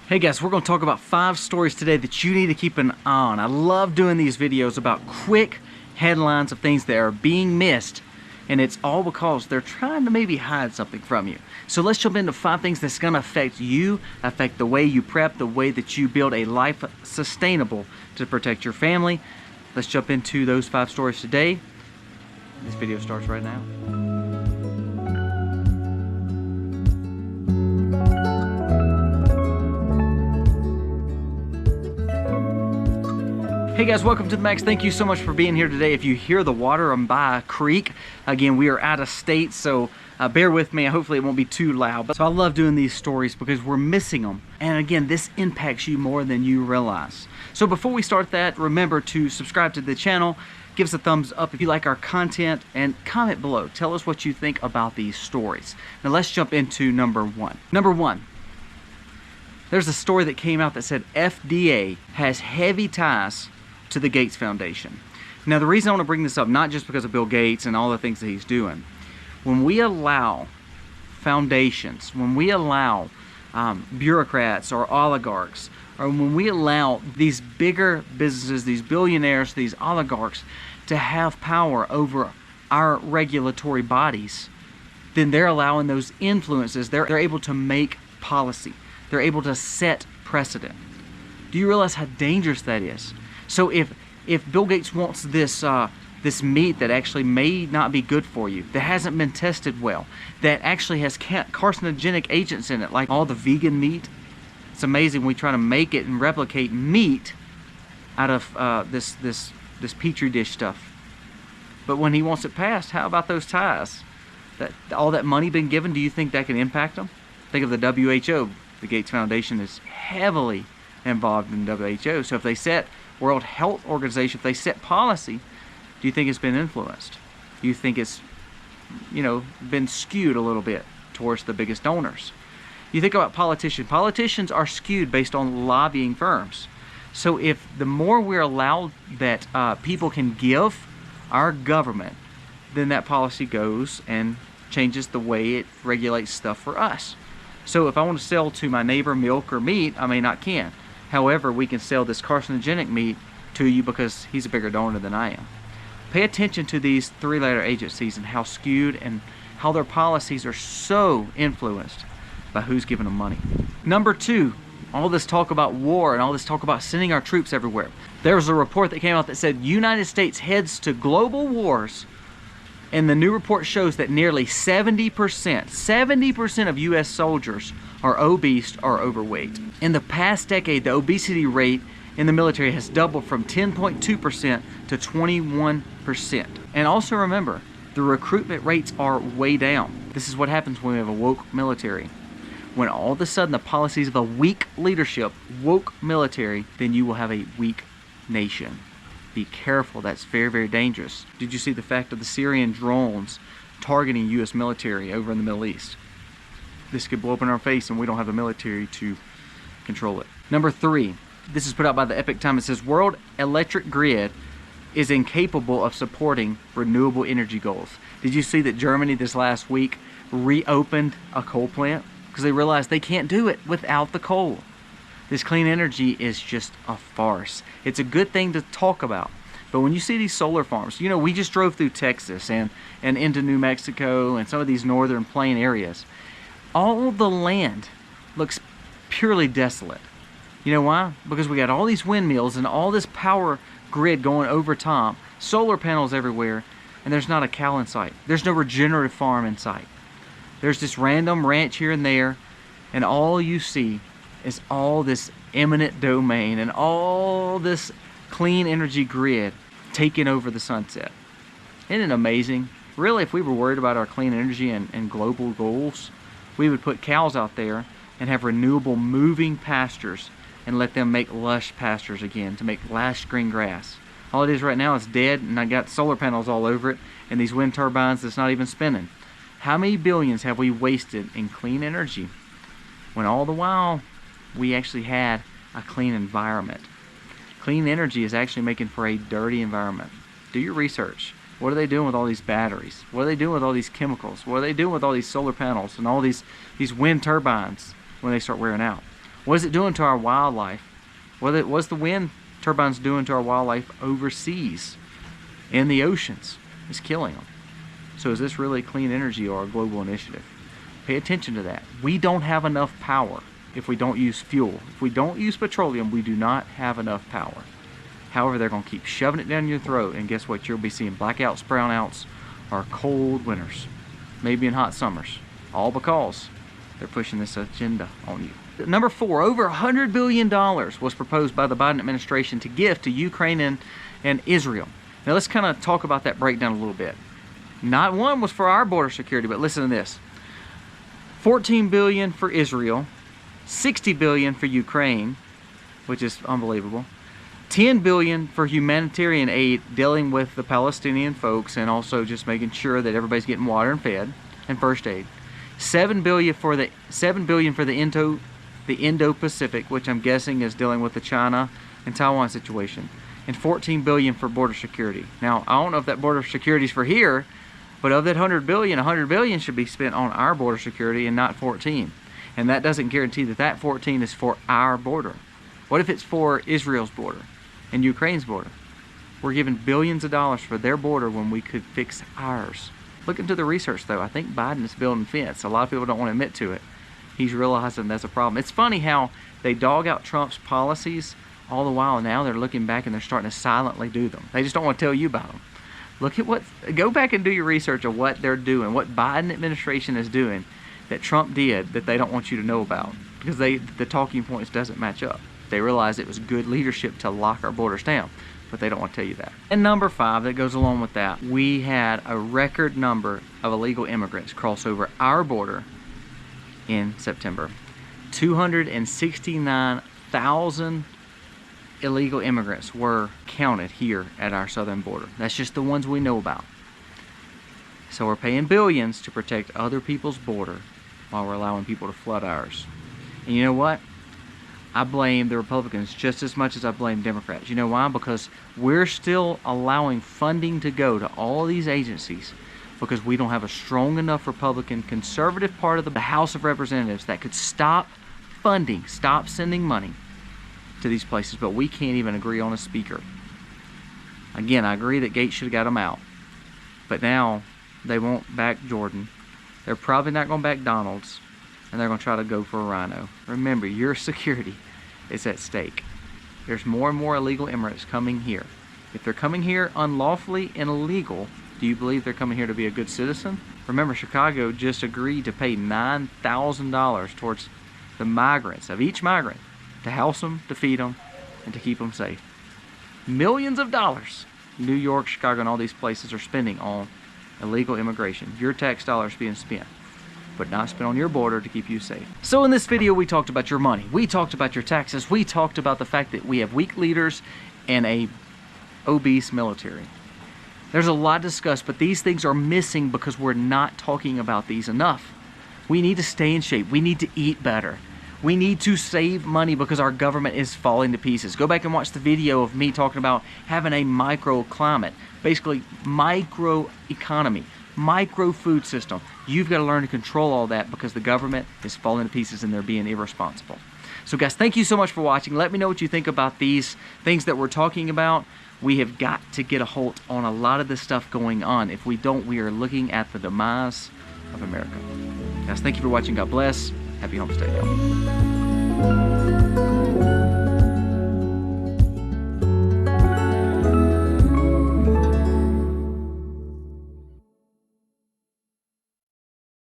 Hey guys, we're going to talk about 5 stories today that you need to keep an eye on. I love doing these videos about quick headlines of things that are being missed, and it's all because they're trying to maybe hide something from you. So let's jump into 5 things that's going to affect you, affect the way you prep, the way that you build a life sustainable to protect your family. Let's jump into those 5 stories today. This video starts right now. Hey guys, welcome to the Max. Thank you so much for being here today. If you hear the water, I'm by a creek. Again, we are out of state, so bear with me. Hopefully it won't be too loud. So I love doing these stories because we're missing them. And again, this impacts you more than you realize. So before we start that, remember to subscribe to the channel, give us a thumbs up if you like our content, and comment below. Tell us what you think about these stories. Now let's jump into number 1. Number 1. There's a story that came out that said FDA has heavy ties to the Gates Foundation. Now the reason I want to bring this up, not just because of Bill Gates and all the things that he's doing, when we allow foundations, when we allow bureaucrats or oligarchs, or when we allow these bigger businesses, these billionaires, these oligarchs to have power over our regulatory bodies, then they're allowing those influences. They're able to make policy. They're able to set precedent. Do you realize how dangerous that is? So if Bill Gates wants this this meat that actually may not be good for you, that hasn't been tested well, that actually has carcinogenic agents in it, like all the vegan meat, it's amazing we try to make it and replicate meat out of this petri dish stuff. But when he wants it passed, how about those ties? That all that money been given, do you think that can impact them? Think of the WHO. The Gates Foundation is heavily involved in WHO. So if they set World Health Organization, if they set policy, do you think it's been influenced? Do you think it's, been skewed a little bit towards the biggest donors? You think about politicians. Politicians are skewed based on lobbying firms. So if the more we're allowed that people can give our government, then that policy goes and changes the way it regulates stuff for us. So if I want to sell to my neighbor milk or meat, I may not can. However, we can sell this carcinogenic meat to you because he's a bigger donor than I am. Pay attention to these 3-letter agencies and how skewed and how their policies are so influenced by who's giving them money. Number 2, all this talk about war and all this talk about sending our troops everywhere. There was a report that came out that said United States heads to global wars, and the new report shows that nearly 70% of U.S. soldiers are obese or overweight. In the past decade, the obesity rate in the military has doubled from 10.2% to 21%. And also remember, the recruitment rates are way down. This is what happens when we have a woke military. When all of a sudden the policies of a weak leadership, woke military, then you will have a weak nation. Be careful, that's very, very dangerous. Did you see the fact of the Syrian drones targeting U.S. military over in the Middle East? This could blow up in our face and we don't have a military to control it. Number 3, this is put out by the Epic Time. It says, World Electric Grid is incapable of supporting renewable energy goals. Did you see that Germany this last week reopened a coal plant? Because they realized they can't do it without the coal. This clean energy is just a farce. It's a good thing to talk about. But when you see these solar farms, we just drove through Texas and into New Mexico and some of these northern plain areas. All the land looks purely desolate. You know why? Because we got all these windmills and all this power grid going over top, solar panels everywhere, and there's not a cow in sight. There's no regenerative farm in sight. There's this random ranch here and there, and all you see is all this eminent domain and all this clean energy grid taking over the sunset. Isn't it amazing? Really, if we were worried about our clean energy and global goals, we would put cows out there and have renewable moving pastures and let them make lush pastures again, to make lush green grass. All it is right now is dead, and I got solar panels all over it and these wind turbines that's not even spinning. How many billions have we wasted in clean energy when all the while we actually had a clean environment? Clean energy is actually making for a dirty environment. Do your research. What are they doing with all these batteries? What are they doing with all these chemicals? What are they doing with all these solar panels and all these wind turbines when they start wearing out? What is it doing to our wildlife? What's the wind turbines doing to our wildlife overseas in the oceans? It's killing them. So is this really clean energy or a global initiative? Pay attention to that. We don't have enough power if we don't use fuel. If we don't use petroleum, we do not have enough power. However, they're going to keep shoving it down your throat, and guess what? You'll be seeing blackouts, brownouts, or cold winters, maybe in hot summers, all because they're pushing this agenda on you. Number 4, over $100 billion was proposed by the Biden administration to give to Ukraine and Israel. Now let's kind of talk about that breakdown a little bit. Not one was for our border security, but listen to this. $14 billion for Israel, $60 billion for Ukraine, which is unbelievable. $10 billion for humanitarian aid dealing with the Palestinian folks and also just making sure that everybody's getting water and fed and first aid. $7 billion for the Indo-Pacific, which I'm guessing is dealing with the China and Taiwan situation, and $14 billion for border security. Now, I don't know if that border security is for here, but of that $100 billion should be spent on our border security and not 14. And that doesn't guarantee that that 14 is for our border. What if it's for Israel's border and Ukraine's border? We're giving billions of dollars for their border when we could fix ours. Look into the research though. I think Biden is building a fence. A lot of people don't want to admit to it. He's realizing that's a problem. It's funny how they dog out Trump's policies all the while. Now they're looking back and they're starting to silently do them. They just don't want to tell you about them. Look at go back and do your research of what they're doing, what Biden administration is doing that Trump did that they don't want you to know about, because the talking points doesn't match up. They realize it was good leadership to lock our borders down, but they don't want to tell you that. And number 5 that goes along with that, we had a record number of illegal immigrants cross over our border in September. 269,000 illegal immigrants were counted here at our southern border. That's just the ones we know about. So we're paying billions to protect other people's border while we're allowing people to flood ours. And you know what? I blame the Republicans just as much as I blame Democrats. You know why? Because we're still allowing funding to go to all of these agencies because we don't have a strong enough Republican conservative part of the House of Representatives that could stop funding, stop sending money to these places, but we can't even agree on a speaker. Again, I agree that Gates should have got them out, but now they won't back Jordan. They're probably not going to back Donald's, and they're going to try to go for a rhino. Remember, your security is at stake. There's more and more illegal immigrants coming here. If they're coming here unlawfully and illegal, do you believe they're coming here to be a good citizen? Remember, Chicago just agreed to pay $9,000 towards the migrants, of each migrant, to house them, to feed them, and to keep them safe. Millions of dollars New York, Chicago, and all these places are spending on illegal immigration. Your tax dollars being spent, but not spent on your border to keep you safe. So in this video, we talked about your money. We talked about your taxes. We talked about the fact that we have weak leaders and a obese military. There's a lot discussed, but these things are missing because we're not talking about these enough. We need to stay in shape. We need to eat better. We need to save money because our government is falling to pieces. Go back and watch the video of me talking about having a microclimate, basically micro economy, micro food system. You've got to learn to control all that because the government is falling to pieces and they're being irresponsible. So guys, thank you so much for watching. Let me know what you think about these things that we're talking about. We have got to get a hold on a lot of this stuff going on. If we don't, we are looking at the demise of America. Guys, thank you for watching. God bless. Happy homestead, y'all.